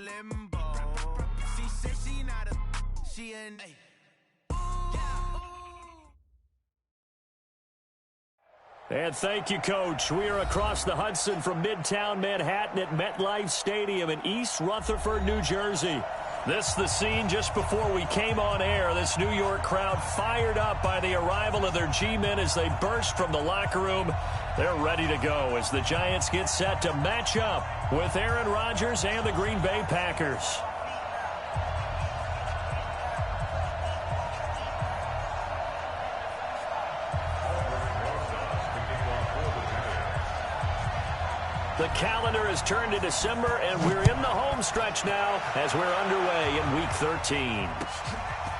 limbo. She said she not a, she an. And thank you, Coach. We are across the Hudson from Midtown Manhattan at MetLife Stadium in East Rutherford, New Jersey. This is the scene just before we came on air. This New York crowd fired up by the arrival of their G-men as they burst from the locker room. They're ready to go as the Giants get set to match up with Aaron Rodgers and the Green Bay Packers. The calendar has turned to December, and we're in the home stretch now as we're underway in Week 13.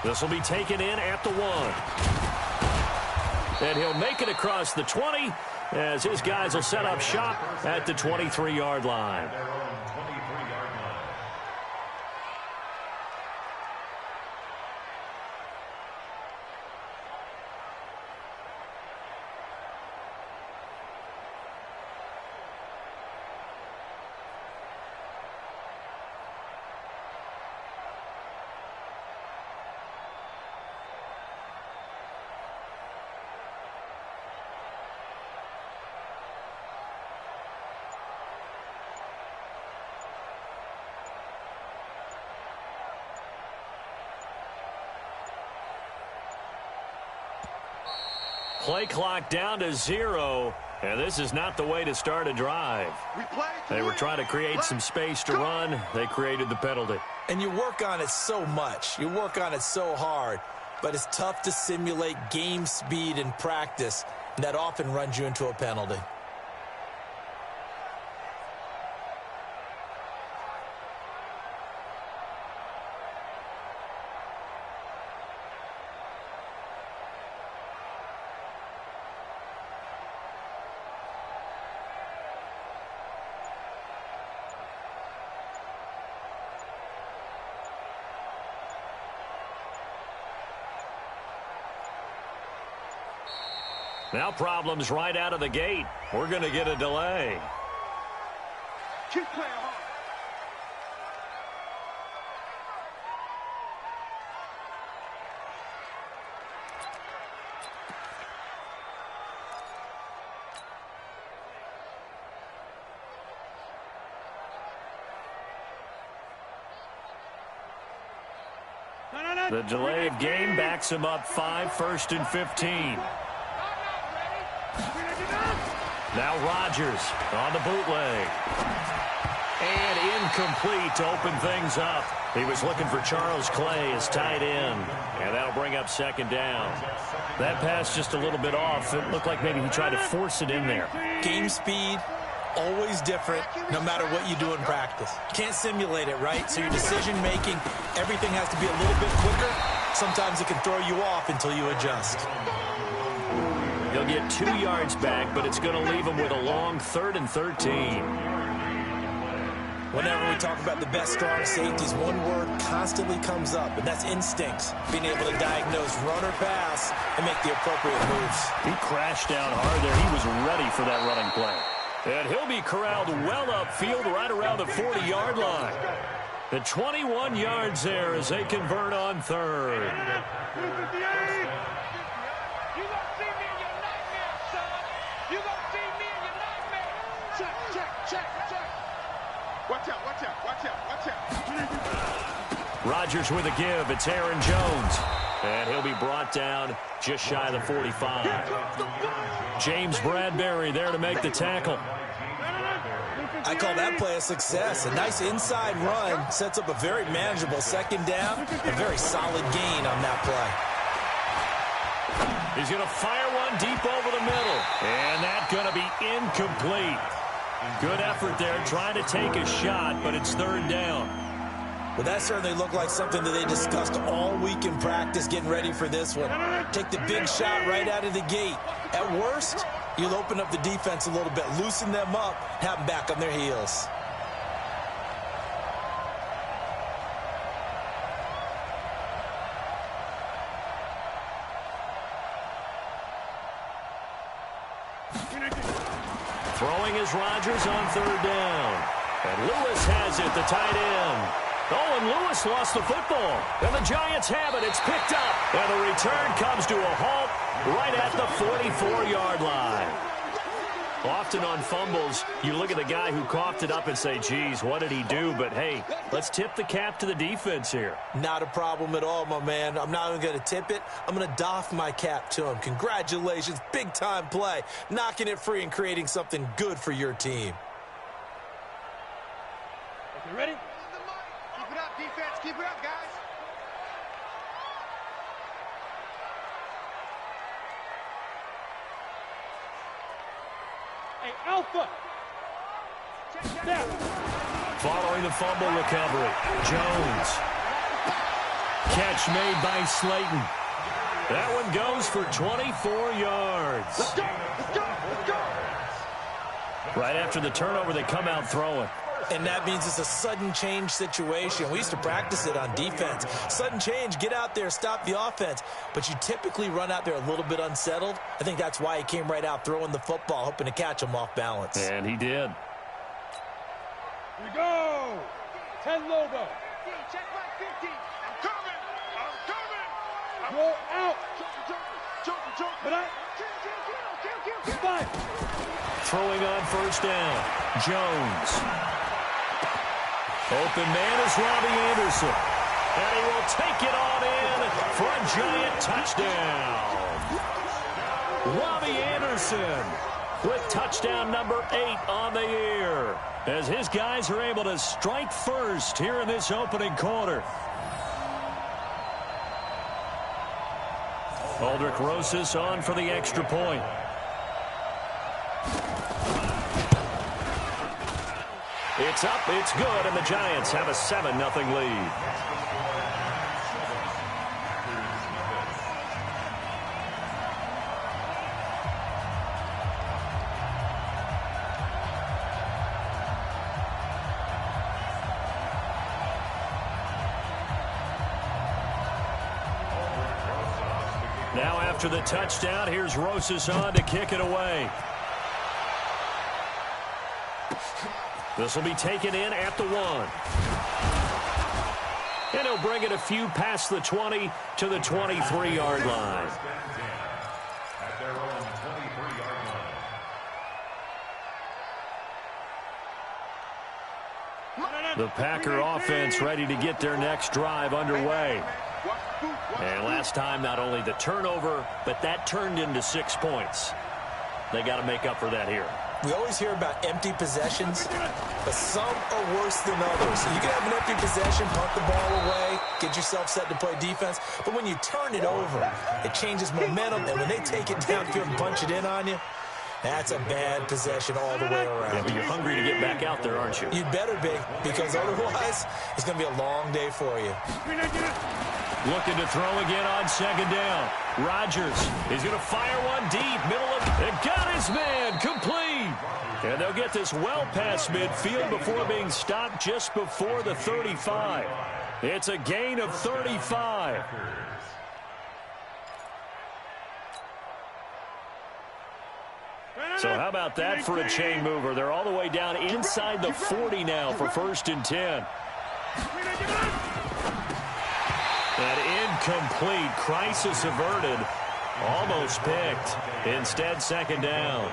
This will be taken in at the 1. And he'll make it across the 20 as his guys will set up shop at the 23-yard line. Play clock down to 0, and this is not the way to start a drive. They were trying to create some space to run. They created the penalty. And you work on it so much. You work on it so hard. But it's tough to simulate game speed in practice. And that often runs you into a penalty. Now problems right out of the gate. We're going to get a delay. Keep playing hard. The delay of game backs him up 5, 1st and 15. Now Rodgers on the bootleg. And incomplete to open things up. He was looking for Charles Clay as tight end. And that'll bring up 2nd down. That pass just a little bit off. It looked like maybe he tried to force it in there. Game speed, always different, no matter what you do in practice. You can't simulate it, right? So your decision-making, everything has to be a little bit quicker. Sometimes it can throw you off until you adjust. He'll get 2 yards back, but it's going to leave him with a long 3rd and 13. Whenever we talk about the best strong safeties, one word constantly comes up, and that's instincts. Being able to diagnose run or pass and make the appropriate moves. He crashed down hard there. He was ready for that running play. And he'll be corralled well upfield right around the 40-yard line. The 21 yards there as they convert on 3rd. Watch out, watch out, watch out, watch out. Rodgers with a give. It's Aaron Jones. And he'll be brought down just shy of the 45. James Bradbury there to make the tackle. I call that play a success. A nice inside run sets up a very manageable 2nd down. A very solid gain on that play. He's going to fire one deep over the middle. And that's going to be incomplete. Good effort there, trying to take a shot, but it's 3rd down. Well, that certainly looked like something that they discussed all week in practice getting ready for this one. Take the big shot right out of the gate. At worst, you'll open up the defense a little bit, loosen them up, have them back on their heels. Throwing is Rodgers on 3rd down. And Lewis has it, the tight end. Oh, and Lewis lost the football. And the Giants have it. It's picked up. And the return comes to a halt right at the 44-yard line. Often on fumbles, you look at the guy who coughed it up and say, geez, what did he do? But, hey, let's tip the cap to the defense here. Not a problem at all, my man. I'm not even going to tip it. I'm going to doff my cap to him. Congratulations. Big-time play. Knocking it free and creating something good for your team. Okay, ready? Keep it up, defense. Keep it up, guys. Hey, Alpha. Step. Following the fumble recovery, Jones. Catch made by Slayton. That one goes for 24 yards. Let's go. Let's go. Let's go. Right after the turnover, they come out throwing. And that means it's a sudden change situation. We used to practice it on defense. Sudden change, get out there, stop the offense. But you typically run out there a little bit unsettled. I think that's why he came right out throwing the football, hoping to catch him off balance. And he did. Here we go. 10 Lobo. Check my 50. I'm coming. I'm coming. Go out. Jump. But I. Kill. 5. Throwing on first down. Jones. Open man is Robbie Anderson. And he will take it on in for a giant touchdown. Robbie Anderson with touchdown number 8 on the year, as his guys are able to strike first here in this opening quarter. Aldrich Rosas on for the extra point. It's up, it's good, and the Giants have a 7-0 lead. Now after the touchdown, here's Rosas on to kick it away. This will be taken in at the 1. And he'll bring it a few past the 20 to the 23-yard line. The Packer offense ready to get their next drive underway. And last time, not only the turnover, but that turned into 6 points. They got to make up for that here. We always hear about empty possessions, but some are worse than others. So you can have an empty possession, punt the ball away, get yourself set to play defense. But when you turn it over, it changes momentum. And when they take it downfield and punch it in on you, that's a bad possession all the way around. Yeah, but you're hungry to get back out there, aren't you? You'd better be, because otherwise it's going to be a long day for you. Looking to throw again on second down. Rodgers is going to fire one deep. Middle of it. Got his man. Complete. And they'll get this well past midfield before being stopped just before the 35. It's a gain of 35. So how about that for a chain mover? They're all the way down inside the 40 now for 1st and 10. That incomplete, crisis averted, almost picked. Instead, second down.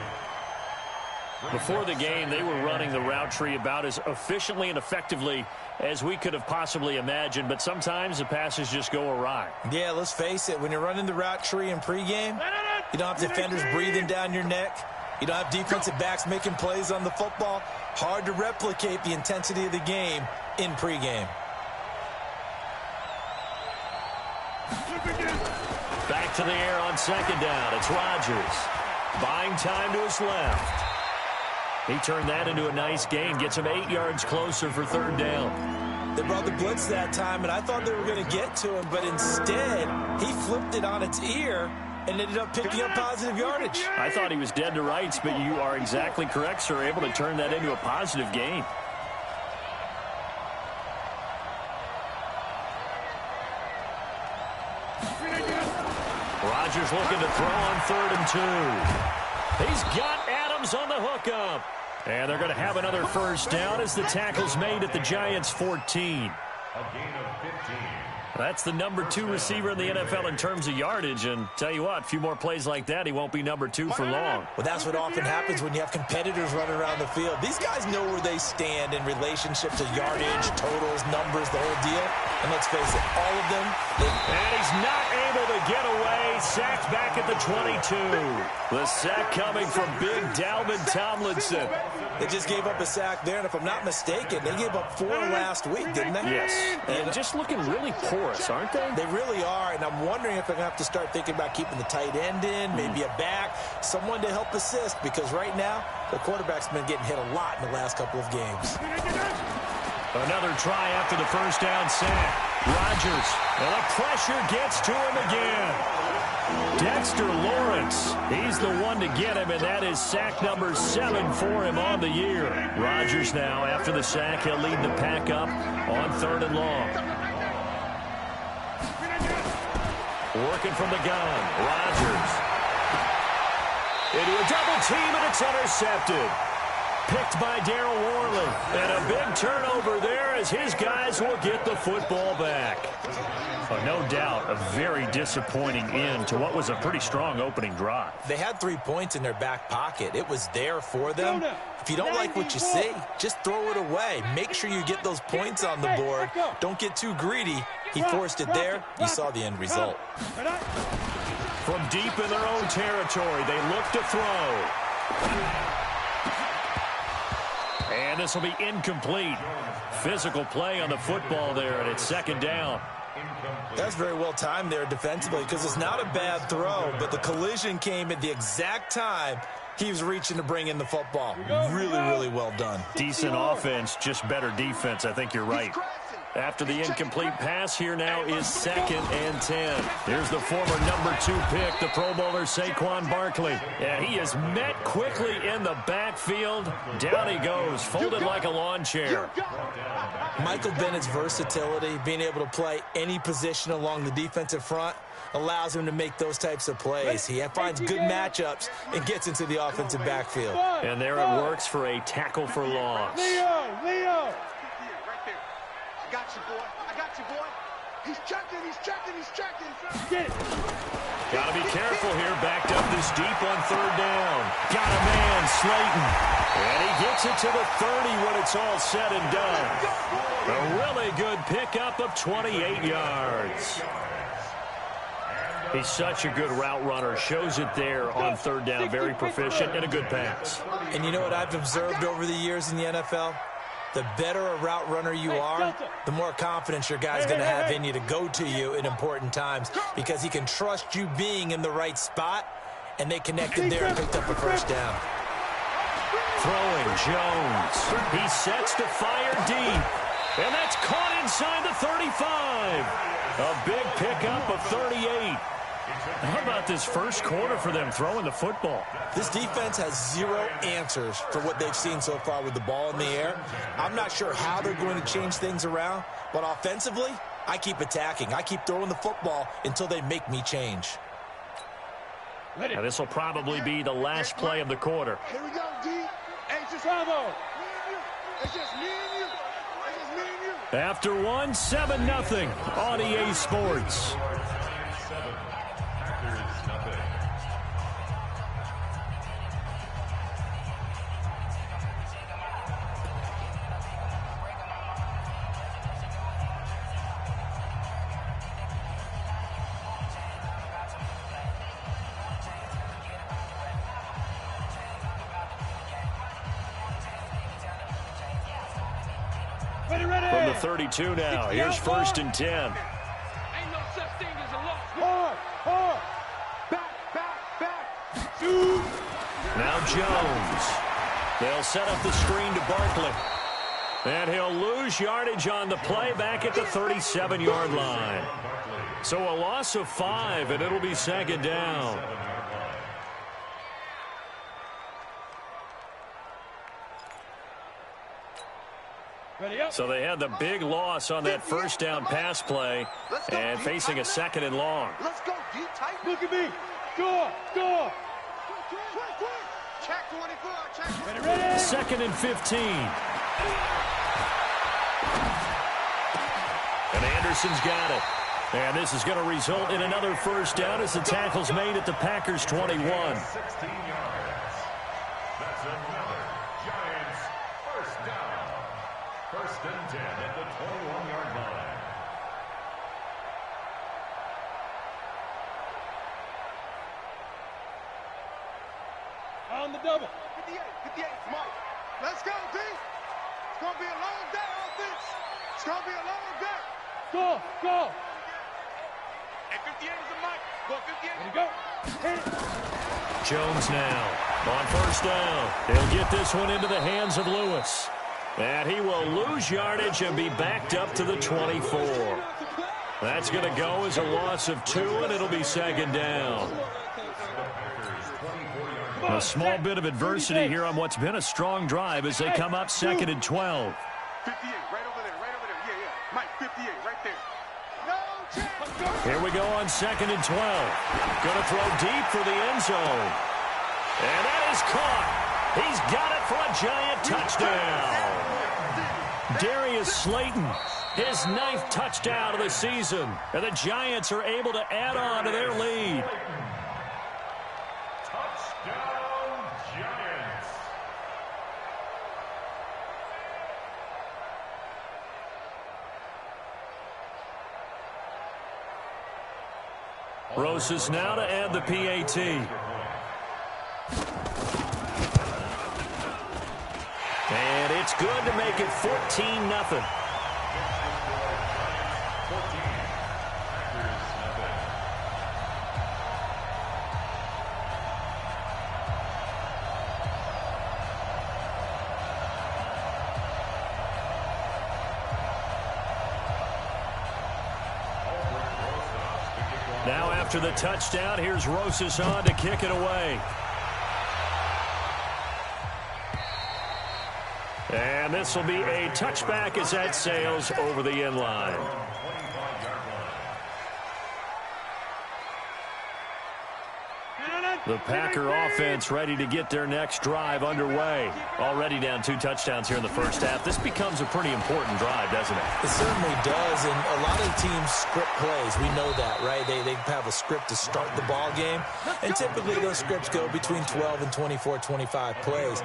Before the game, they were running the route tree about as efficiently and effectively as we could have possibly imagined, but sometimes the passes just go awry. Yeah, let's face it, when you're running the route tree in pregame, you don't have defenders breathing down your neck. You don't have defensive backs making plays on the football. Hard to replicate the intensity of the game in pregame. Back to the air on second down. It's Rodgers. Buying time to his left. He turned that into a nice gain. Gets him 8 yards closer for 3rd down. They brought the blitz that time, and I thought they were going to get to him, but instead, he flipped it on its ear and ended up picking up positive yardage. I thought he was dead to rights, but you are exactly correct, sir. Able to turn that into a positive gain. Rodgers looking to throw on 3rd and 2. He's got Adams on the hookup. And they're going to have another first down as the tackle's made at the Giants' 14. That's the number 2 receiver in the NFL in terms of yardage. And tell you what, a few more plays like that, he won't be number 2 for long. Well, that's what often happens when you have competitors running around the field. These guys know where they stand in relationship to yardage, totals, numbers, the whole deal. And let's face it, all of them. And he's not able to get away. Sacked back at the 22. The sack coming from big Dalvin Tomlinson. They just gave up a sack there, and if I'm not mistaken, they gave up 4 last week, didn't they? Yes. And just looking really porous, aren't they? They really are, and I'm wondering if they're going to have to start thinking about keeping the tight end in, maybe a back, someone to help assist, because right now, the quarterback's been getting hit a lot in the last couple of games. Another try after the first down sack. Rodgers, and the pressure gets to him again. Dexter Lawrence, he's the one to get him, and that is sack number 7 for him on the year. Rodgers now, after the sack, he'll lead the pack up on 3rd and long. Working from the gun, Rodgers. Into a double team, and it's intercepted. Picked by Darryl Worley. And a big turnover there as his guys will get the football back. No doubt a very disappointing end to what was a pretty strong opening drive. They had 3 points in their back pocket. It was there for them. If you don't like what you see, just throw it away. Make sure you get those points on the board. Don't get too greedy. He forced it there. You saw the end result. From deep in their own territory, they look to throw. And this will be incomplete. Physical play on the football there, and it's 2nd down. That's very well timed there defensively, because it's not a bad throw, but the collision came at the exact time he was reaching to bring in the football. Really, really well done. Decent offense, just better defense. I think you're right. After the incomplete pass, here now is 2nd and 10. Here's the former number 2 pick, the Pro Bowler Saquon Barkley. And he is met quickly in the backfield. Down he goes, folded like a lawn chair. Michael Bennett's versatility, being able to play any position along the defensive front, allows him to make those types of plays. He finds good matchups and gets into the offensive backfield. And there it works for a tackle for loss. Leo! I got you, boy. I got you, boy. He's checking. Get it. Got to be careful here. Backed up this deep on 3rd down. Got a man, Slayton. And he gets it to the 30 when it's all said and done. A really good pickup of 28 yards. He's such a good route runner. Shows it there on 3rd down. Very proficient and a good pass. And you know what I've observed over the years in the NFL? The better a route runner you are, the more confidence your guy's going to have in you to go to you in important times, because he can trust you being in the right spot, and they connected there and picked up a first down. Throwing Jones. He sets to fire deep. And that's caught inside the 35. A big pickup of 38. How about this first quarter for them throwing the football? This defense has 0 answers for what they've seen so far with the ball in the air. I'm not sure how they're going to change things around, but offensively, I keep attacking. I keep throwing the football until they make me change. Now this will probably be the last play of the quarter. Here we go, D. Hey, just Bravo. It's just me and you. It's just me and you. After 7-0 on EA Sports. From the 32 now. Here's 1st and 10. Ain't no such thing as a loss. Hard. Back. Shoot. Now Jones. They'll set up the screen to Barkley. And he'll lose yardage on the play back at the 37-yard line. So a loss of 5, and it'll be 2nd down. So they had the big loss on that first down pass play and facing a 2nd and long. Let's go, D. Tight. Look at me. Go. Check 24. Check. Second and 15. And Anderson's got it. And this is going to result in another first down as the tackle's made at the Packers' 21. 16 yards. That's another Giants first down. First and 10 at the 21-yard line. On the double. 58, Mike. Let's go, D. It's going to be a long day, offense. It's going to be a long day. Go. And 58 is a Mike. Go 58. There you go. Hit it. Jones now on first down. He'll get this one into the hands of Lewis. And he will lose yardage and be backed up to the 24. That's going to go as a loss of 2, and it'll be second down. A small bit of adversity here on what's been a strong drive as they come up second and 12. 58, right over there. Yeah. Mike, 58, right there. No chance. Here we go on second and 12. Going to throw deep for the end zone. And that is caught. He's got it for a Giant touchdown. Darius Slayton, his 9th touchdown of the season. And the Giants are able to add on to their lead. Touchdown, Giants. Rosas now to add the PAT. And it's good to make it 14-0. Now after the touchdown, here's Rosas on to kick it away. And this will be a touchback as that sails over the end line. The Packer offense ready to get their next drive underway. Already down 2 touchdowns here in the first half. This becomes a pretty important drive, doesn't it? It certainly does, and a lot of teams script plays. We know that, right? They have a script to start the ball game, and typically those scripts go between 12 and 24, 25 plays.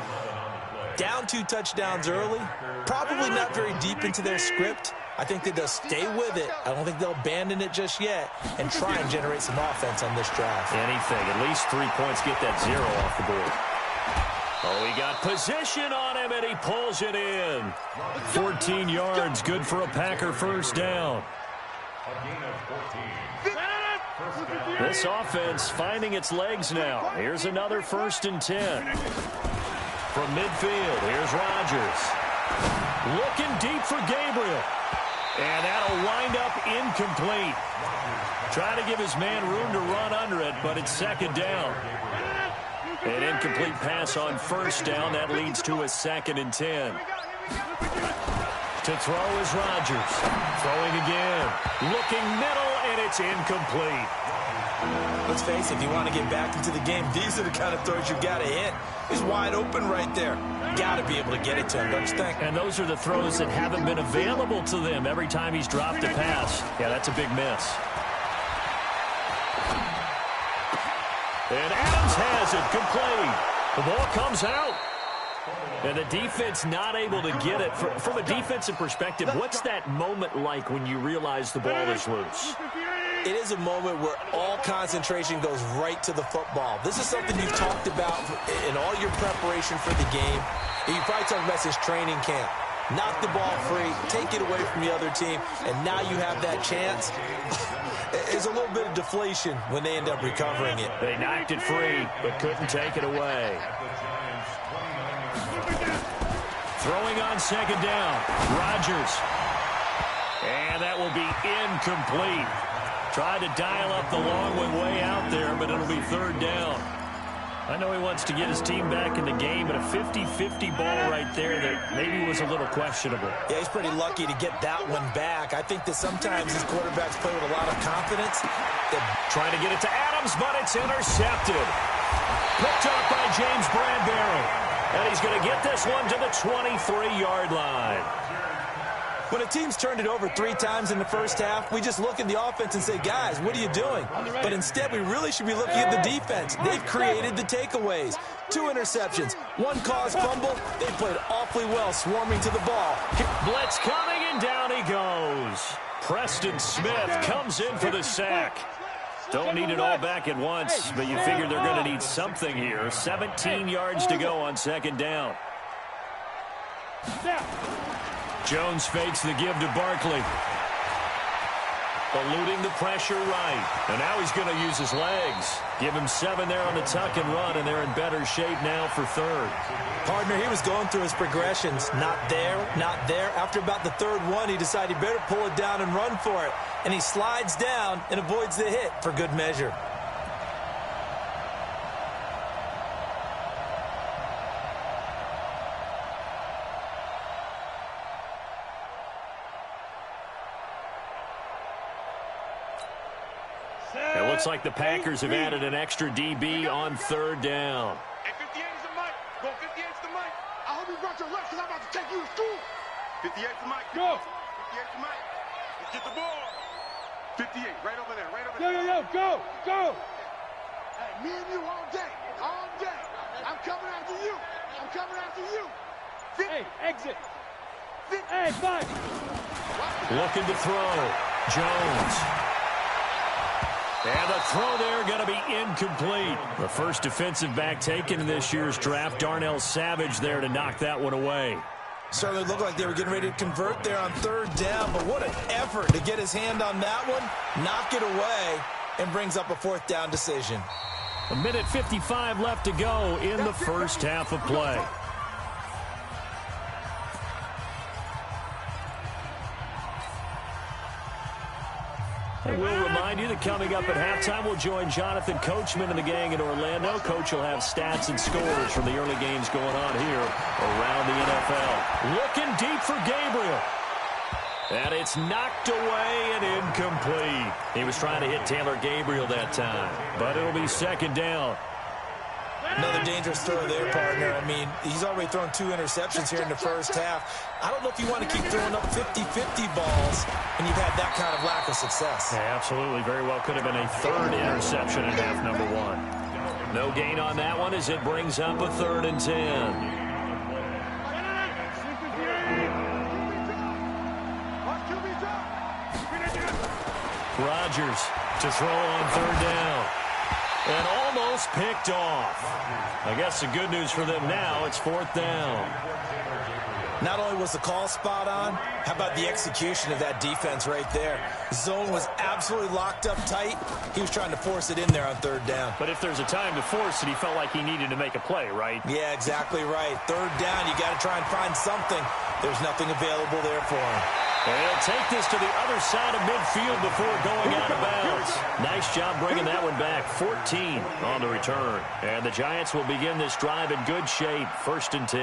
Down 2 touchdowns early, probably not very deep into their script. I think that they'll stay with it. I don't think they'll abandon it just yet and try and generate some offense on this drive. Anything. At least 3 points. Get that 0 off the board. Oh, he got position on him, and he pulls it in. 14 yards. Good for a Packer first down. This offense finding its legs now. Here's another 1st and 10. From midfield, here's Rodgers. Looking deep for Gabriel. And that'll wind up incomplete. Trying to give his man room to run under it, but it's second down. An incomplete pass on first down. That leads to a 2nd and 10. To throw is Rodgers. Throwing again. Looking middle, and it's incomplete. Let's face it, if you want to get back into the game, these are the kind of throws you've got to hit. He's wide open right there. Got to be able to get it to him, don't you think? And those are the throws that haven't been available to them every time he's dropped a pass. Yeah, that's a big miss. And Adams has it complete. The ball comes out. And the defense not able to get it. From a defensive perspective, what's that moment like when you realize the ball is loose? It is a moment where all concentration goes right to the football. This is something you've talked about in all your preparation for the game. And you probably talked about since training camp. Knock the ball free, take it away from the other team, and now you have that chance. There's a little bit of deflation when they end up recovering it. They knocked it free, but couldn't take it away. Throwing on second down, Rodgers. And that will be incomplete. Tried to dial up the long one way out there, but it'll be 3rd down. I know he wants to get his team back in the game, but a 50-50 ball right there that maybe was a little questionable. Yeah, he's pretty lucky to get that one back. I think that sometimes these quarterbacks play with a lot of confidence. Trying to get it to Adams, but it's intercepted. Picked up by James Bradbury. And he's going to get this one to the 23-yard line. When a team's turned it over 3 times in the first half, we just look at the offense and say, guys, what are you doing? But instead, we really should be looking at the defense. They've created the takeaways. 2 interceptions, 1 caused fumble. They played awfully well swarming to the ball. Blitz coming, and down he goes. Preston Smith comes in for the sack. Don't need it all back at once, but you figure they're going to need something here. 17 yards to go on second down. Jones fakes the give to Barkley. Eluding the pressure right. And now he's going to use his legs. Give him 7 there on the tuck and run, and they're in better shape now for third. Partner, he was going through his progressions. Not there, not there. After about the 3rd one, he decided he better pull it down and run for it. And he slides down and avoids the hit for good measure. It looks like the Packers have added an extra DB on 3rd down. Hey, 58 is the mic. Go 58 is the mic. I hope you brought your lunch because I'm about to take you to school. 58 is the mic. Go. 58 is the mic. Let's get the ball. 58, right over there, right over there. Yo, go, go. Hey, me and you all day, all day. I'm coming after you. I'm coming after you. Hey, exit. Hey, fine. Looking to throw. Jones. And the throw there going to be incomplete. The first defensive back taken in this year's draft, Darnell Savage, there to knock that one away. Certainly looked like they were getting ready to convert there on 3rd down, but what an effort to get his hand on that one, knock it away, and brings up a 4th down decision. 1:55 left to go in the first half of play. And we'll remind you that coming up at halftime, we'll join Jonathan Coachman and the gang in Orlando. Coach will have stats and scores from the early games going on here around the NFL. Looking deep for Gabriel. And it's knocked away and incomplete. He was trying to hit Taylor Gabriel that time, but it'll be 2nd down. Another dangerous throw there, partner. I mean, he's already thrown 2 interceptions here in the first half. I don't know if you want to keep throwing up 50-50 balls when you've had that kind of lack of success. Yeah, absolutely. Very well could have been a 3rd interception in half number 1. No gain on that one as it brings up a 3rd and 10. Rodgers to throw on 3rd down. And almost picked off. I guess the good news for them now, it's 4th down. Not only was the call spot on, how about the execution of that defense right there? Zone was absolutely locked up tight. He was trying to force it in there on 3rd down. But if there's a time to force it, he felt like he needed to make a play, right? Yeah, exactly right. 3rd down, you got to try and find something. There's nothing available there for him. And he'll take this to the other side of midfield before going out of bounds. Nice job bringing that one back. 14 on the return. And the Giants will begin this drive in good shape. 1st and 10.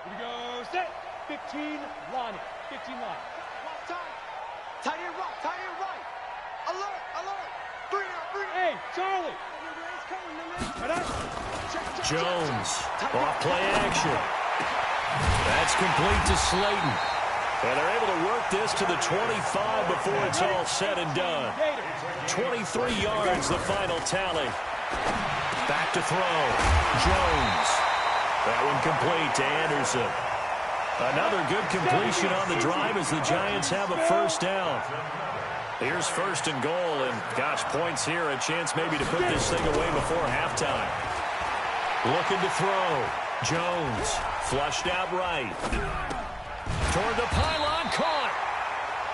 Here we go, set. 15, Lonnie. 15 line. Tight end right. Alert, alert. 3 down. Hey, Charlie. Jones, off play action. That's complete to Slayton. And they're able to work this to the 25 before it's all said and done. 23 yards, the final tally. Back to throw. Jones. That one complete to Anderson. Another good completion on the drive as the Giants have a 1st down. Here's 1st and goal, and gosh, points here, a chance maybe to put this thing away before halftime. Looking to throw. Jones, flushed out right. Toward the pylon, caught.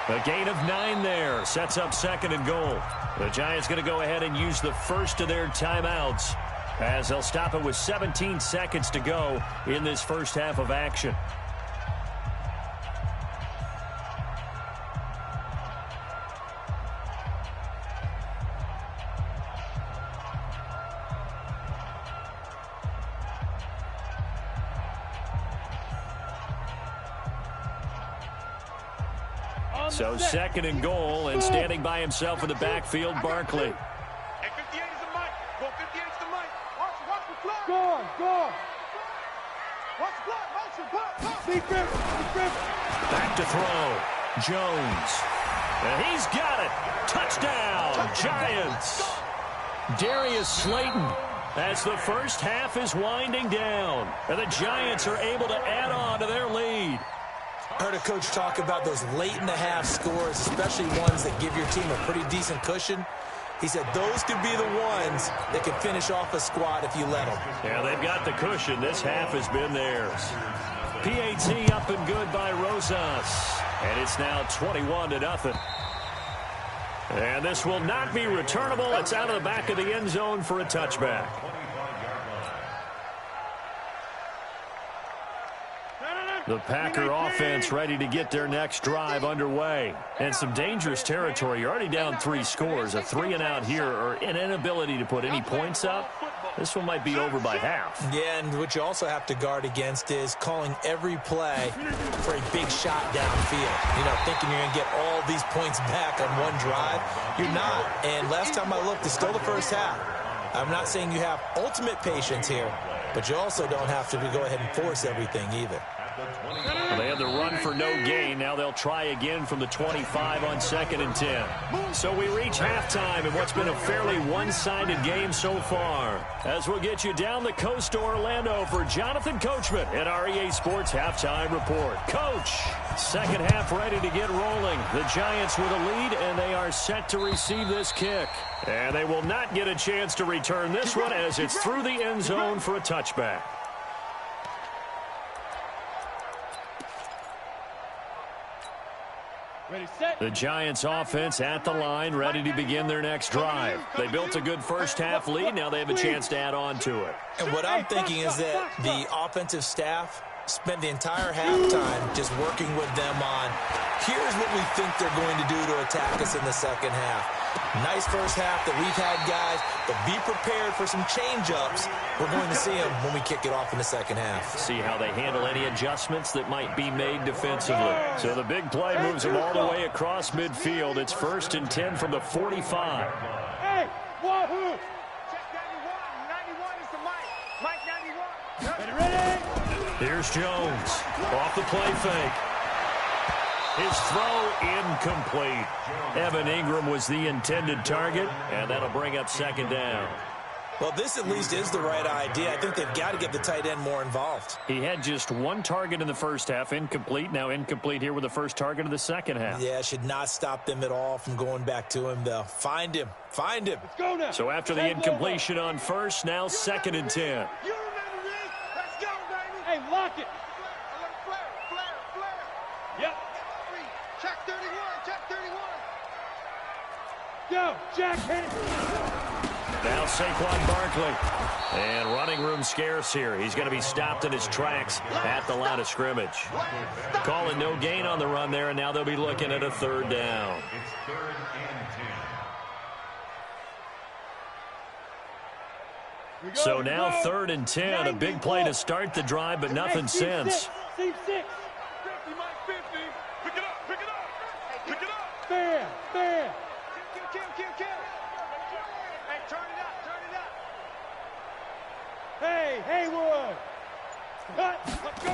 A gain of 9 there, sets up 2nd and goal. The Giants going to go ahead and use the first of their timeouts as they'll stop it with 17 seconds to go in this first half of action. So second and goal, and standing by himself in the backfield, Barkley. Hey, 58 is the mic. Go, 58 is the mic. Watch the flag. Go. Watch the flag. Motion, pop. Defense. Back to throw. Jones. And he's got it. Touchdown, Giants. Darius Slayton, as the first half is winding down, and the Giants are able to add on to their lead. I heard a coach talk about those late-in-the-half scores, especially ones that give your team a pretty decent cushion. He said those could be the ones that can finish off a squad if you let them. Yeah, they've got the cushion. This half has been theirs. PAT up and good by Rosas. And it's now 21-0. And this will not be returnable. It's out of the back of the end zone for a touchback. The Packer offense ready to get their next drive underway. And some dangerous territory. You're already down 3 scores. A 3-and-out here, or an inability to put any points up. This one might be over by half. Yeah, and what you also have to guard against is calling every play for a big shot downfield. You know, thinking you're going to get all these points back on one drive. You're not. And last time I looked, it's still the first half. I'm not saying you have ultimate patience here, but you also don't have to go ahead and force everything either. Well, they had the run for no gain. Now they'll try again from the 25 on 2nd and 10. So we reach halftime in what's been a fairly one-sided game so far. As we'll get you down the coast to Orlando for Jonathan Coachman at our EA Sports Halftime Report. Coach, second half ready to get rolling. The Giants with a lead, and they are set to receive this kick. And they will not get a chance to return this one as it's through the end zone for a touchback. The Giants offense at the line, ready to begin their next drive. They built a good first half lead. Now they have a chance to add on to it. And what I'm thinking is that the offensive staff spent the entire halftime just working with them on, here's what we think they're going to do to attack us in the second half. Nice first half that we've had, guys, but be prepared for some change-ups. We're going to see them when we kick it off in the second half. See how they handle any adjustments that might be made defensively. So the big play moves them all the way across midfield. It's 1st and 10 from the 45. Hey, wahoo! Check 91. 91 is the mic. Mic 91. Ready? Here's Jones. Off the play fake. His throw incomplete. Evan Ingram was the intended target, and that'll bring up 2nd down. Well, this at least is the right idea. I think they've got to get the tight end more involved. He had just 1 target in the first half, incomplete. Now incomplete here with the first target of the second half. Yeah, should not stop them at all from going back to him, though. Find him. Find him. Let's go now. So after the incompletion on first, now 2nd and 10. You remember this? Let's go, baby. Hey, lock it. Flare. Yep. Check 31. Go, Jack, hit it. Now Saquon Barkley. And running room scarce here. He's going to be stopped in his tracks at the line of scrimmage. Calling no gain on the run there, and now they'll be looking at a 3rd down. It's 3rd and 10. So now 3rd and 10. A big play to start the drive, but nothing since. Team 6. 50, Mike 50. Pick it up. Fair. Kill. Hey, turn it up. Hey, Haywood. Let's go.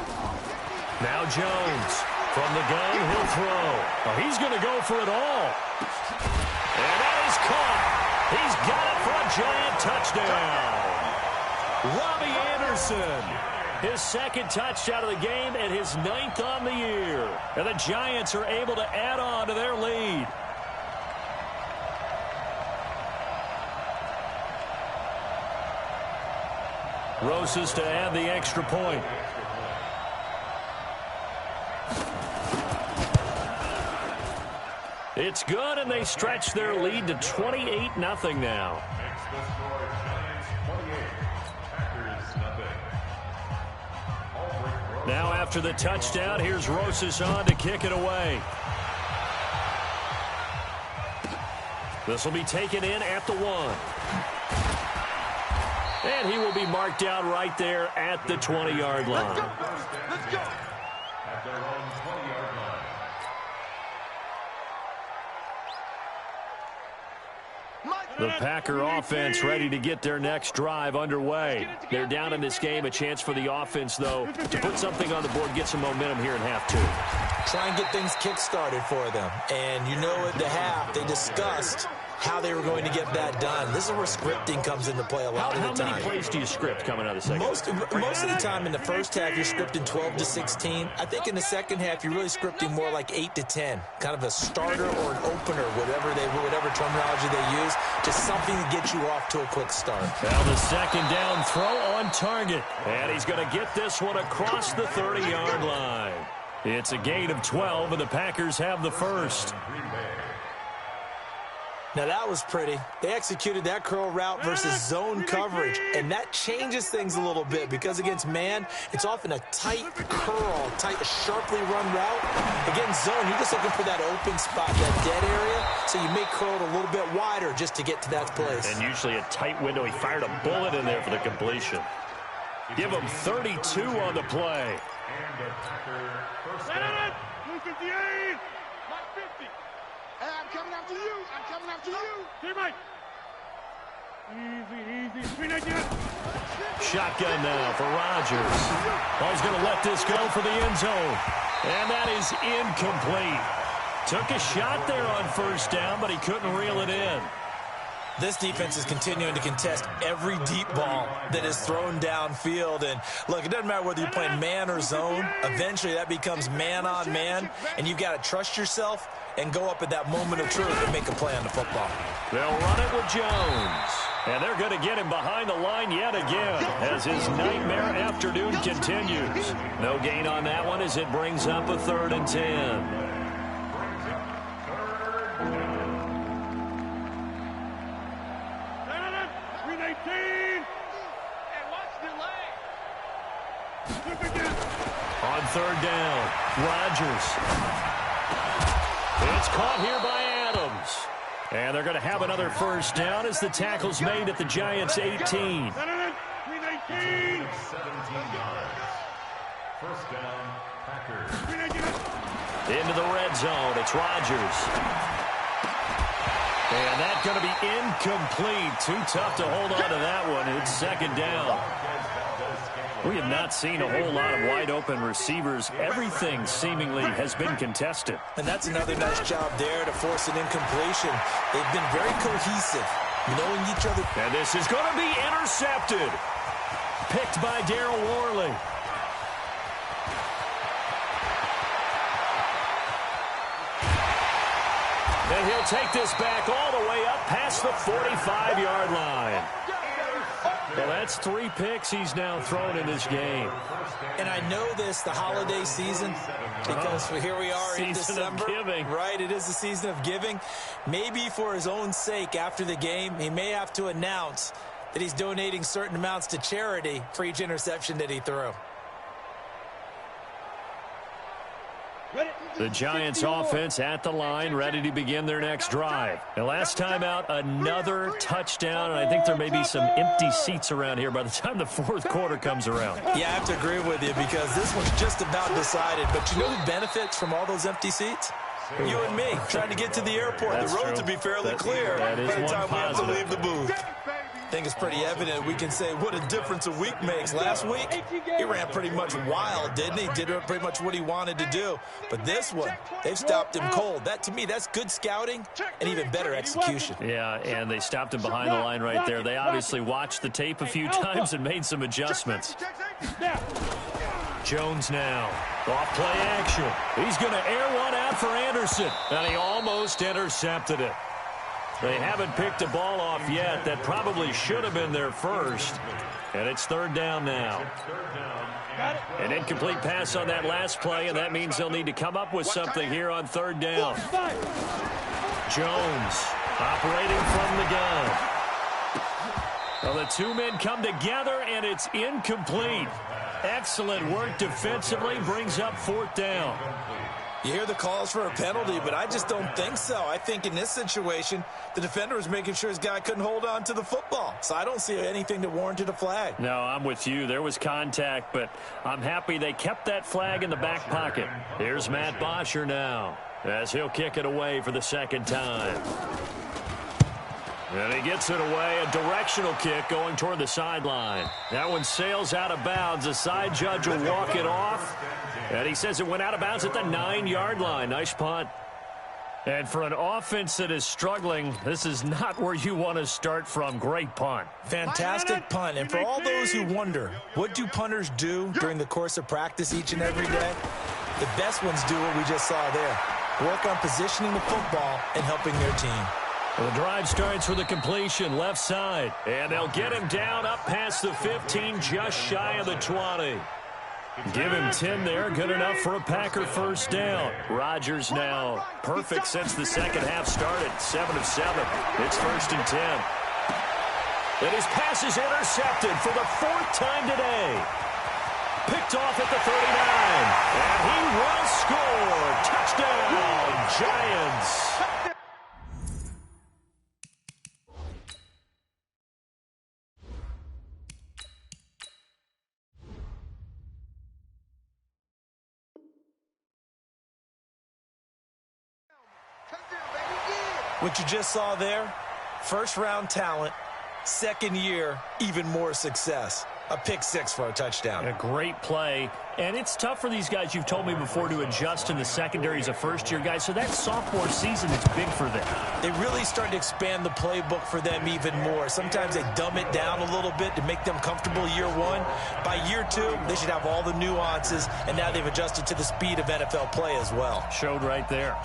Now Jones. From the gun, he'll throw. Oh, he's going to go for it all. And that is caught. He's got it for a giant touchdown. Robbie Anderson. His 2nd touchdown of the game and his 9th on the year. And the Giants are able to add on to their lead. Rosas to add the extra point. It's good, and they stretch their lead to 28-0 now. Now after the touchdown, here's Rosas on to kick it away. This will be taken in at the 1. And he will be marked down right there at the 20-yard line. Let's go. At their own 20-yard line. The Packer offense ready to get their next drive underway. They're down in this game. A chance for the offense, though, to put something on the board, get some momentum here in half two. Try and get things kick-started for them. And you know at the half, they discussed how they were going to get that done. This is where scripting comes into play a lot of the time. How many plays do you script coming out of the second? Most of the time in the first half, you're scripting 12 to 16. I think in the second half, you're really scripting more like 8 to 10. Kind of a starter or an opener, whatever terminology they use. Just something to get you off to a quick start. Now the second down throw on target. And he's going to get this one across the 30-yard line. It's a gain of 12, and the Packers have the first. Now, that was pretty. They executed that curl route versus zone coverage, and that changes things a little bit because against man, it's often a tight curl, a sharply run route. Against zone, you're just looking for that open spot, that dead area, so you may curl it a little bit wider just to get to that place. And usually a tight window. He fired a bullet in there for the completion. Give him 32 on the play. And the Packer first Let down. it! Blue 58! Mark 50! Hey, I'm coming after you! I'm coming after you! Teammate! Easy. 319! Shotgun now for Rodgers. Oh, he's going to let this go for the end zone. And that is incomplete. Took a shot there on first down, but he couldn't reel it in. This defense is continuing to contest every deep ball that is thrown downfield. And, look, it doesn't matter whether you're playing man or zone. Eventually, that becomes man-on-man, and you've got to trust yourself and go up at that moment of truth and make a play on the football. They'll run it with Jones. And they're going to get him behind the line yet again as his nightmare afternoon continues. No gain on that one as it brings up a 3rd and 10. On 3rd down, Rodgers. It's caught here by Adams. And they're going to have another first down as the tackle's made at the Giants' 18. 319! 17 yards. First down, Packers. Into the red zone, it's Rodgers. And that's going to be incomplete. Too tough to hold on to that one. It's 2nd down. We have not seen a whole lot of wide-open receivers. Everything seemingly has been contested. And that's another nice job there to force an incompletion. They've been very cohesive, knowing each other. And this is going to be intercepted. Picked by Darryl Worley. And he'll take this back all the way up past the 45-yard line. Well, that's 3 picks he's now thrown in this game. And I know this, the holiday season, because here we are in December. Season of giving. Right, it is the season of giving. Maybe for his own sake after the game, he may have to announce that he's donating certain amounts to charity for each interception that he threw. The Giants offense at the line, ready to begin their next drive. And last time out, another touchdown, and I think there may be some empty seats around here by the time the 4th quarter comes around. Yeah, I have to agree with you because this one's just about decided. But you know who benefits from all those empty seats? You and me, trying to get to the airport. That's the roads true. will be fairly clear that by is the one time we have to positive. leave the booth. I think it's pretty evident. We can say what a difference a week makes. Last week, he ran pretty much wild, didn't he? Did pretty much what he wanted to do. But this one, they've stopped him cold. That, to me, that's good scouting and even better execution. Yeah, and they stopped him behind the line right there. They obviously watched the tape a few times and made some adjustments. Jones now. Off play action. He's going to air one out for Anderson. And he almost intercepted it. They haven't picked a ball off yet. That probably should have been their first. And it's 3rd down now. An incomplete pass on that last play, and that means they'll need to come up with something here on 3rd down. Jones operating from the gun. Well, the 2 men come together, and it's incomplete. Excellent work defensively, brings up 4th down. You hear the calls for a penalty, but I just don't think so. I think in this situation, the defender was making sure his guy couldn't hold on to the football. So I don't see anything that warranted a flag. No, I'm with you. There was contact, but I'm happy they kept that flag in the back pocket. Here's Matt Bosher now as he'll kick it away for the 2nd time. And he gets it away, a directional kick going toward the sideline. That one sails out of bounds. The side judge will walk it off. And he says it went out of bounds at the 9-yard line. Nice punt. And for an offense that is struggling, this is not where you want to start from. Great punt. Fantastic punt. And for all those who wonder, what do punters do during the course of practice each and every day? The best ones do what we just saw there. Work on positioning the football and helping their team. Well, the drive starts with a completion left side. And they'll get him down up past the 15, just shy of the 20. Give him 10 there. Good enough for a Packer first down. Rodgers now perfect since the second half started. 7 of 7. It's 1st and 10. And his pass is intercepted for the 4th time today. Picked off at the 39. And he will score. Touchdown, Giants. What you just saw there, first-round talent, second year, even more success. A pick six for a touchdown. A great play. And it's tough for these guys, you've told me before, to adjust in the secondary as a first-year guy. So that sophomore season is big for them. They really started to expand the playbook for them even more. Sometimes they dumb it down a little bit to make them comfortable year one. By year two, they should have all the nuances, and now they've adjusted to the speed of NFL play as well. Showed right there.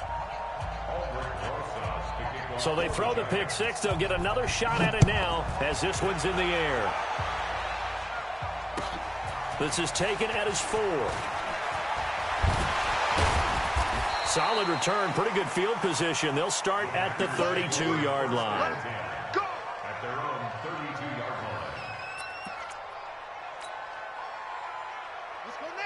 So they throw the pick six. They'll get another shot at it now as this one's in the air. This is taken at his 4. Solid return. Pretty good field position. They'll start at the 32-yard line. At their own 32-yard line.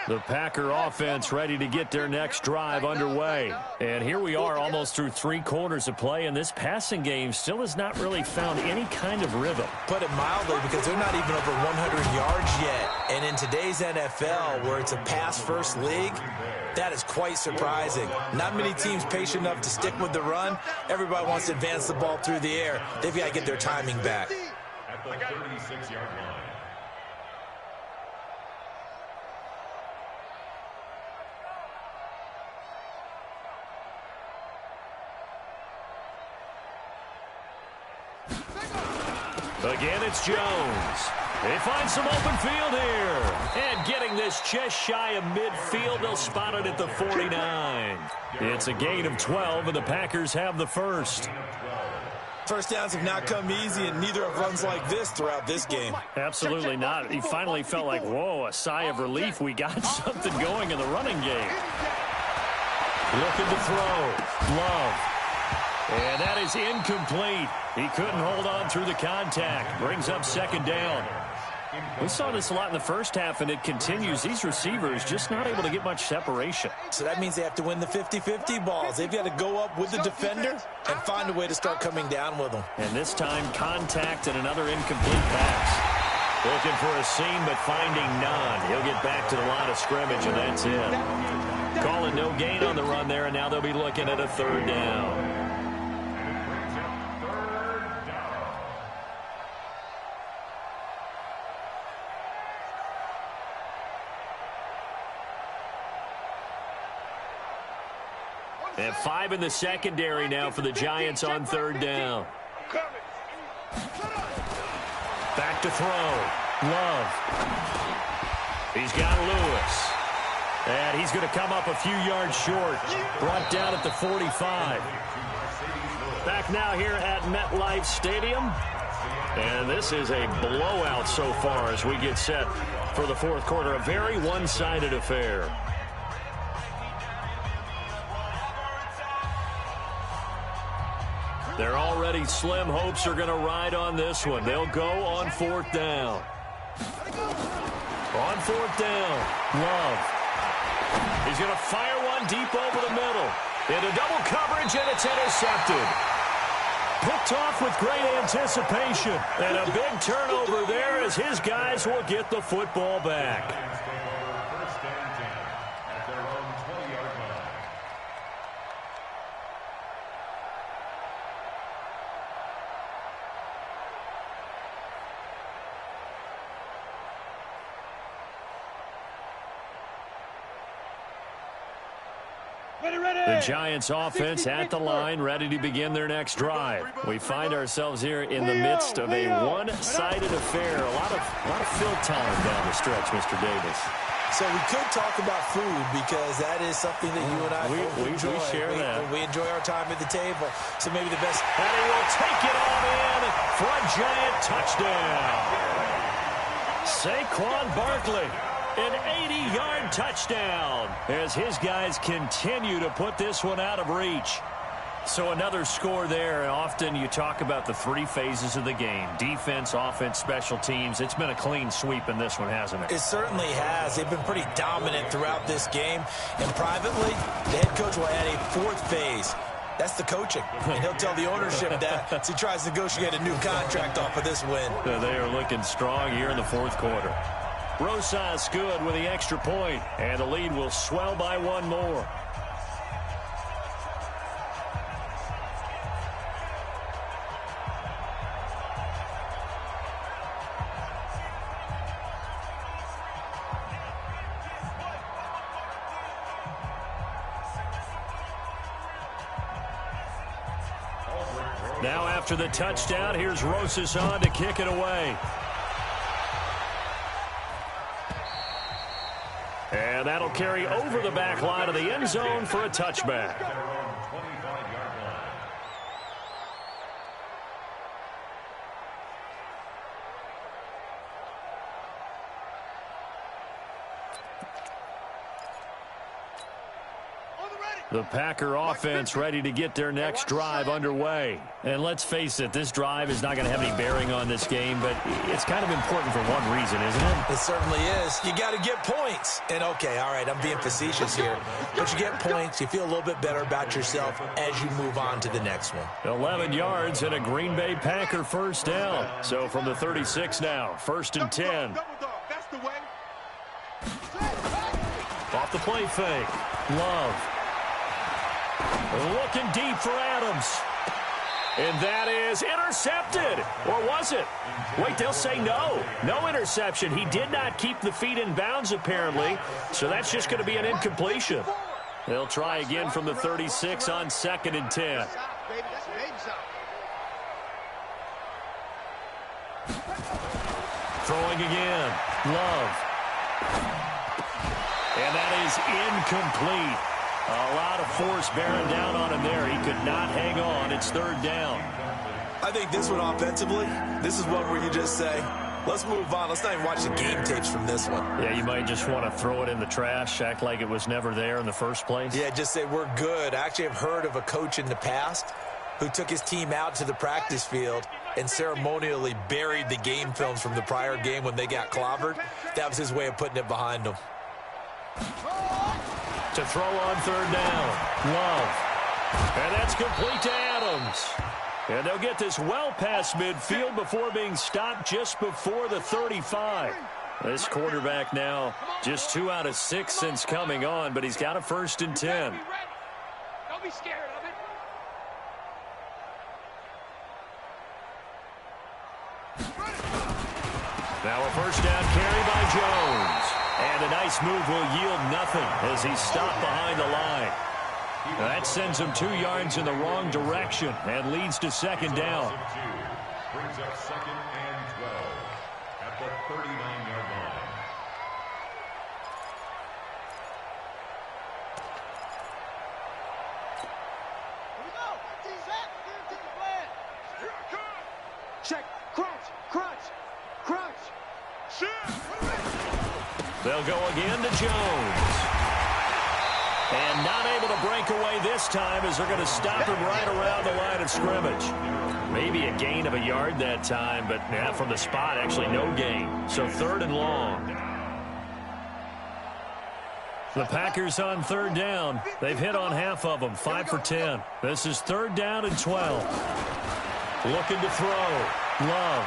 The Packer offense ready to get their next drive underway. And here we are almost through 3 quarters of play, and this passing game still has not really found any kind of rhythm. Put it mildly, because they're not even over 100 yards yet. And in today's NFL, where it's a pass-first league, that is quite surprising. Not many teams patient enough to stick with the run. Everybody wants to advance the ball through the air. They've got to get their timing back. At the 36-yard line. Again, it's Jones. They find some open field here. And getting this just shy of midfield, they'll spot it at the 49. It's a gain of 12, and the Packers have the first. First downs have not come easy, and neither have runs like this throughout this game. Absolutely not. He finally felt like, whoa, a sigh of relief. We got something going in the running game. Looking to throw. Love. And that is incomplete. He couldn't hold on through the contact. Brings up second down. We saw this a lot in the first half, and it continues. These receivers just not able to get much separation. So that means they have to win the 50-50 balls. They've got to go up with the defender and find a way to start coming down with them. And this time, contact and another incomplete pass. Looking for a seam, but finding none. He'll get back to the line of scrimmage, and that's it. Calling no gain on the run there, and now they'll be looking at a third down. And 5 in the secondary now for the Giants on third down. Back to throw. Love. He's got Lewis. And he's going to come up a few yards short. Brought down at the 45. Back now here at MetLife Stadium. And this is a blowout so far as we get set for the fourth quarter. A very one-sided affair. They're already slim hopes are going to ride on this one. They'll go on fourth down. On fourth down, Love. He's going to fire one deep over the middle. Into double coverage, and it's intercepted. Picked off with great anticipation. And a big turnover there as his guys will get the football back. The Giants offense at the line, ready to begin their next drive. We find ourselves here in the midst of a one-sided affair. A lot of fill time down the stretch, Mr. Davis. So we could talk about food because that is something that you and I enjoy. We share that. We enjoy our time at the table. So maybe the best. And he will take it on in for a Giant touchdown. Saquon Barkley, an 80-yard touchdown as his guys continue to put this one out of reach. So another score there, and often you talk about the three phases of the game. Defense, offense, special teams. It's been a clean sweep in this one, hasn't it? It certainly has. They've been pretty dominant throughout this game. And privately, the head coach will add a fourth phase. That's the coaching. And he'll tell the ownership that as he tries to negotiate a new contract off of this win. They are looking strong here in the fourth quarter. Rosas good with the extra point, and the lead will swell by one more. Now after the touchdown, here's Rosas on to kick it away. And that'll carry over the back line of the end zone for a touchback. The Packer offense ready to get their next drive underway. And let's face it, this drive is not going to have any bearing on this game, but it's kind of important for one reason, isn't it? It certainly is. You got to get points. And, okay, all right, I'm being facetious here. But you get points, you feel a little bit better about yourself as you move on to the next one. 11 yards and a Green Bay Packer first down. So from the 36 now, 1st and 10. That's the way. Off the play fake. Love. Looking deep for Adams. And that is intercepted. Or was it? Wait, they'll say no. No interception. He did not keep the feet in bounds, apparently. So that's just going to be an incompletion. They'll try again from the 36 on 2nd and 10. Throwing again. Love. And that is incomplete. A lot of force bearing down on him there. He could not hang on. It's 3rd down. I think this one offensively, this is one where you just say, let's move on. Let's not even watch the game tapes from this one. Yeah, you might just want to throw it in the trash, act like it was never there in the first place. Yeah, just say we're good. I actually have heard of a coach in the past who took his team out to the practice field and ceremonially buried the game films from the prior game when they got clobbered. That was his way of putting it behind them. To throw on 3rd down. Love. And that's complete to Adams. And they'll get this well past midfield before being stopped just before the 35. This quarterback now just 2 out of 6 since coming on, but he's got a 1st and 10. Don't be scared of it. Now a 1st down carry by Jones. And a nice move will yield nothing as he's stopped behind the line. Now that sends him 2 yards in the wrong direction and leads to 2nd down. Brings up 2nd and 12 at the 39-yard line. Here we go. Take the plan. Here I come. Check. Crunch. Crunch. Crunch. Shit. They'll go again to Jones. And not able to break away this time as they're going to stop him right around the line of scrimmage. Maybe a gain of a yard that time, but yeah, from the spot, actually no gain. So 3rd and long. The Packers on 3rd down. They've hit on half of them, 5 for 10. This is 3rd down and 12. Looking to throw. Love.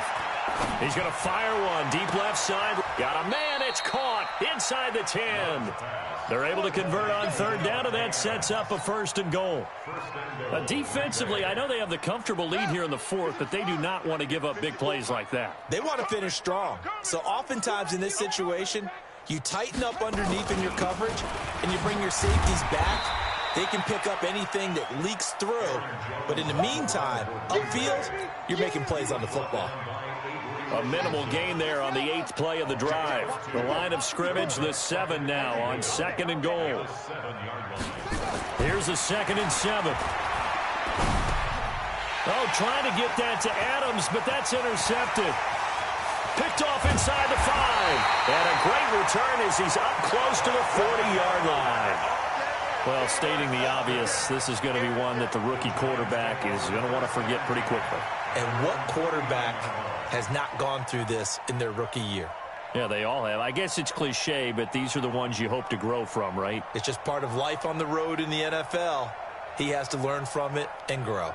He's going to fire one deep left side. Got a man. It's caught inside the 10. They're able to convert on 3rd down, and that sets up a 1st and goal. Defensively, I know they have the comfortable lead here in the 4th, but they do not want to give up big plays like that. They want to finish strong. So oftentimes in this situation, you tighten up underneath in your coverage, and you bring your safeties back. They can pick up anything that leaks through, but in the meantime, upfield, you're making plays on the football. A minimal gain there on the 8th play of the drive. The line of scrimmage, the 7 now on 2nd and goal. Here's a 2nd and 7. Oh, trying to get that to Adams, but that's intercepted. Picked off inside the 5. And a great return as he's up close to the 40-yard line. Well, stating the obvious, this is going to be one that the rookie quarterback is going to want to forget pretty quickly. And what quarterback has not gone through this in their rookie year? Yeah, they all have. I guess it's cliche, but these are the ones you hope to grow from, right? It's just part of life on the road in the NFL. He has to learn from it and grow.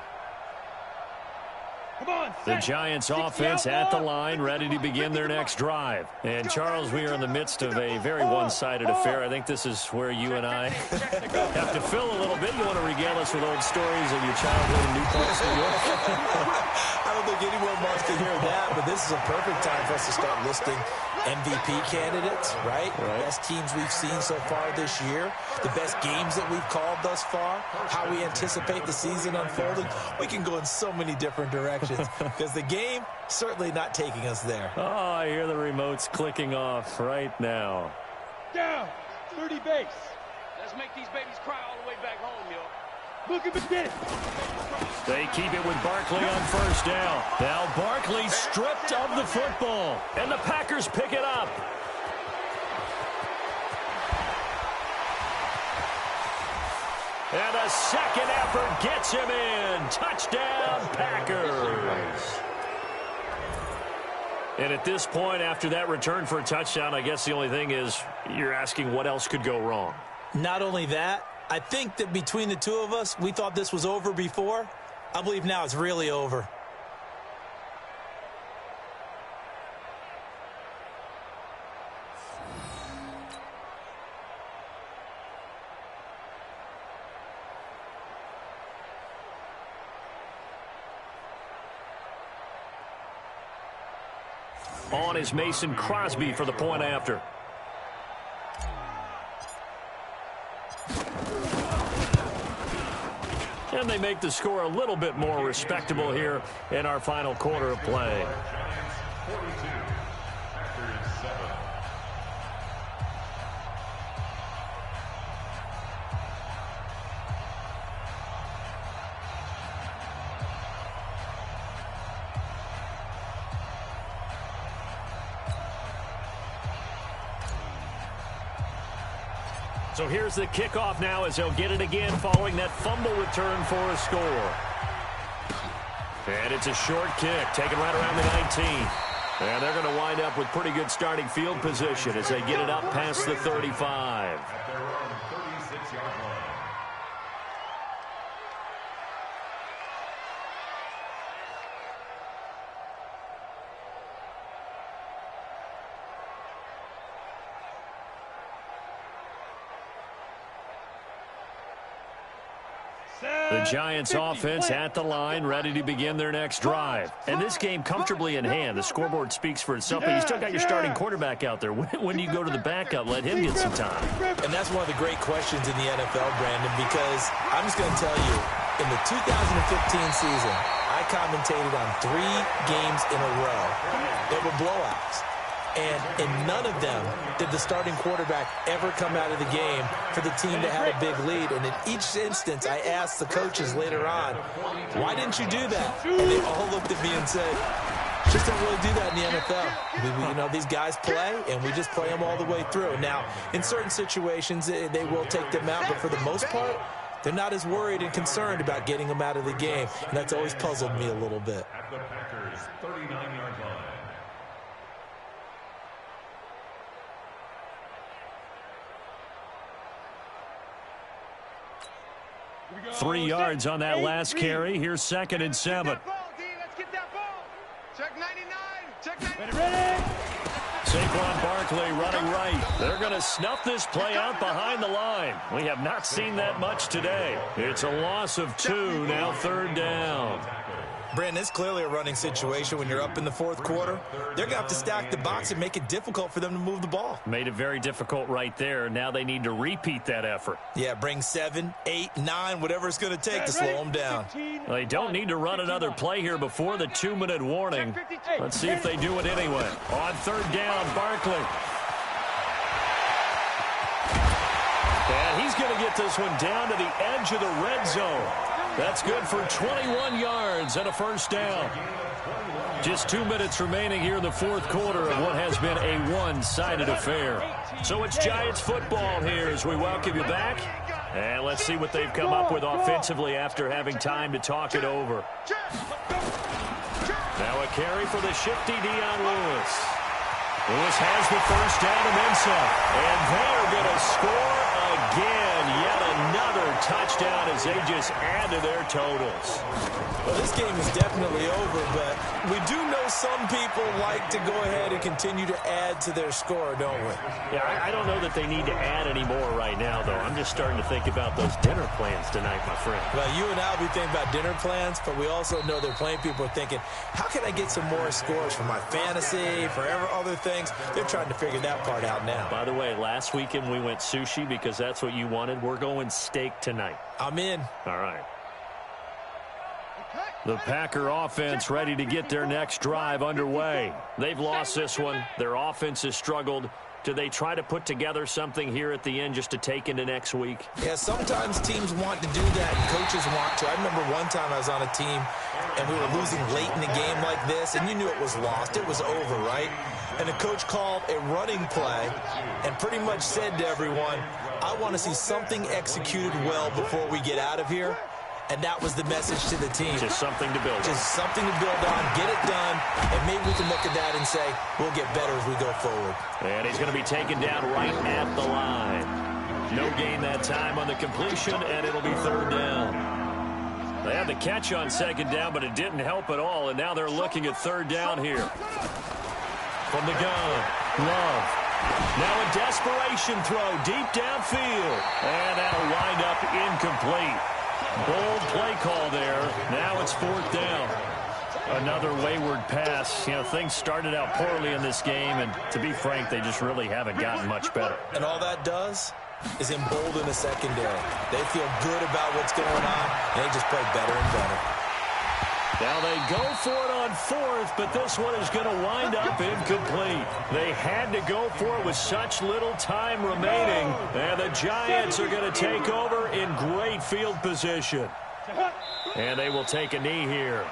The Giants offense at the line, ready to begin their next drive. And, Charles, we are in the midst of a very one-sided affair. I think this is where you and I have to fill a little bit. You want to regale us with old stories of your childhood in Newport, New York? I don't think anyone wants to hear that, but this is a perfect time for us to start listing MVP candidates, right? The best teams we've seen so far this year, the best games that we've called thus far, how we anticipate the season unfolding. We can go in so many different directions because the game certainly not taking us there. Oh, I hear the remotes clicking off right now. Down, 30 base. Let's make these babies cry all the way back home, yo. Look at this. They keep it with Barkley on 1st down. Now Barkley stripped of the football, and the Packers pick it up. And a second effort gets him in. Touchdown, Packers. And at this point, after that return for a touchdown, I guess the only thing is you're asking what else could go wrong. Not only that, I think that between the two of us, we thought this was over before. I believe now it's really over. On is Mason Crosby for the point after. And they make the score a little bit more respectable here in our final quarter of play. So here's the kickoff now as they'll get it again following that fumble return for a score. And it's a short kick taken right around the 19. And they're going to wind up with pretty good starting field position as they get it up past the 35. At their own 36-yard line. The Giants offense at the line, ready to begin their next drive. And this game comfortably in hand. The scoreboard speaks for itself, but you still got your starting quarterback out there. When do you go to the backup? Let him get some time. And that's one of the great questions in the NFL, Brandon, because I'm just going to tell you, in the 2015 season, I commentated on 3 games in a row. They were blowouts. And in none of them did the starting quarterback ever come out of the game for the team that had a big lead. And in each instance, I asked the coaches later on, why didn't you do that? And they all looked at me and said, just don't really do that in the NFL. You know, these guys play, and we just play them all the way through. Now, in certain situations, they will take them out, but for the most part, they're not as worried and concerned about getting them out of the game. And that's always puzzled me a little bit. At the Packers' 39-yard line. 3 yards on that last carry. Here's 2nd and 7. Let's get that ball. Check 99. Check 99. Saquon Barkley running right. They're going to snuff this play out behind the line. We have not seen that much today. It's a loss of 2, now 3rd down. Brandon, it's clearly a running situation when you're up in the fourth quarter. They're going to have to stack the box and make it difficult for them to move the ball. Made it very difficult right there. Now they need to repeat that effort. Yeah, bring 7, 8, 9, whatever it's going to take to slow them down. Well, they don't need to run another play here before the 2-minute warning. Let's see if they do it anyway. On third down, Barkley. And he's going to get this one down to the edge of the red zone. That's good for 21 yards and a first down. Just 2 minutes remaining here in the fourth quarter of what has been a one-sided affair. So it's Giants football here as we welcome you back. And let's see what they've come up with offensively after having time to talk it over. Now a carry for the shifty Dion Lewis. Lewis has the first down and then some. And they are going to score again. Yet another touchdown as they just add to their totals. Well, this game is definitely over, but we do know some people like to go ahead and continue to add to their score, don't we? Yeah, I don't know that they need to add any more right now, though. I'm just starting to think about those dinner plans tonight, my friend. Well, you and I will be thinking about dinner plans, but we also know they're playing people are thinking, how can I get some more scores for my fantasy, for other things? They're trying to figure that part out now. By the way, last weekend we went sushi because that's what you wanted. We're going steak tonight. I'm in. All right. The Packer offense ready to get their next drive underway. They've lost this one. Their offense has struggled. Do they try to put together something here at the end just to take into next week? Yeah, sometimes teams want to do that, and coaches want to. I remember one time I was on a team, and we were losing late in the game like this, and you knew it was lost. It was over, right? And the coach called a running play and pretty much said to everyone, I want to see something executed well before we get out of here. And that was the message to the team. Just something to build on. Just something to build on, get it done, and maybe we can look at that and say, we'll get better as we go forward. And he's going to be taken down right at the line. No gain that time on the completion, and it'll be third down. They had the catch on second down, but it didn't help at all, and now they're looking at third down here. From the gun, Love. Now a desperation throw deep downfield, and that'll wind up incomplete. Bold play call there. Now it's fourth down. Another wayward pass. You know, things started out poorly in this game, and to be frank, they just really haven't gotten much better. And all that does is embolden the secondary. They feel good about what's going on, and they just play better and better. Now they go for it on fourth, but this one is going to wind up incomplete. They had to go for it with such little time remaining, and the Giants are going to take over in great field position. And they will take a knee here.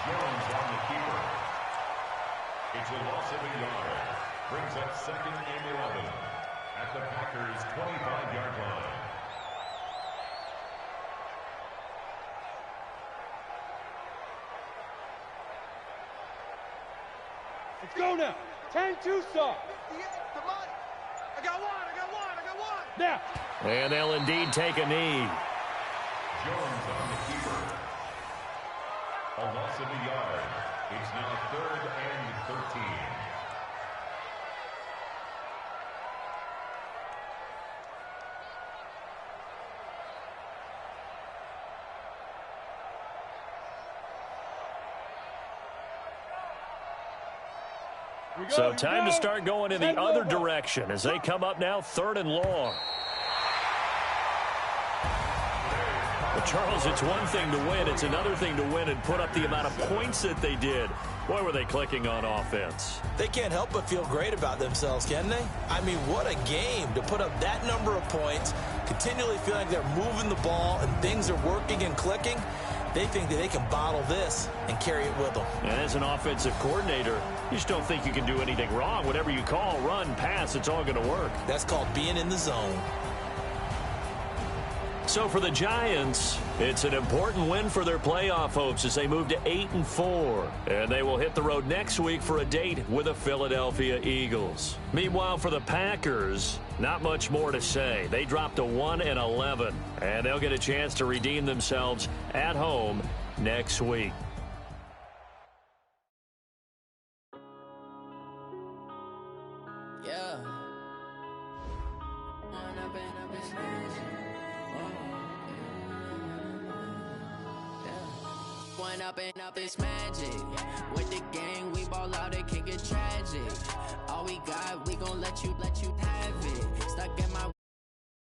Jones on the keeper. It's a loss of a yard. Brings up second and 11 at the Packers' 25-yard line. Let's go now. 10-2 stop. I got one. Now. And they'll indeed take a knee. Jones on the keeper. A loss of a yard. It's now third and 13. So time to start going in the other direction as they come up now third and long. Well, Charles, it's one thing to win. It's another thing to win and put up the amount of points that they did. Boy, were they clicking on offense. They can't help but feel great about themselves, can they? I mean, what a game to put up that number of points, continually feeling like they're moving the ball and things are working and clicking. They think that they can bottle this and carry it with them. And as an offensive coordinator, you just don't think you can do anything wrong. Whatever you call, run, pass, it's all going to work. That's called being in the zone. So for the Giants, it's an important win for their playoff hopes as they move to 8-4. And they will hit the road next week for a date with the Philadelphia Eagles. Meanwhile, for the Packers, not much more to say. They dropped to 1-11, and they'll get a chance to redeem themselves at home next week. Growing up and up is magic. With the gang, we ball out, it can get tragic. All we got, we gon' let you have it. Stuck in my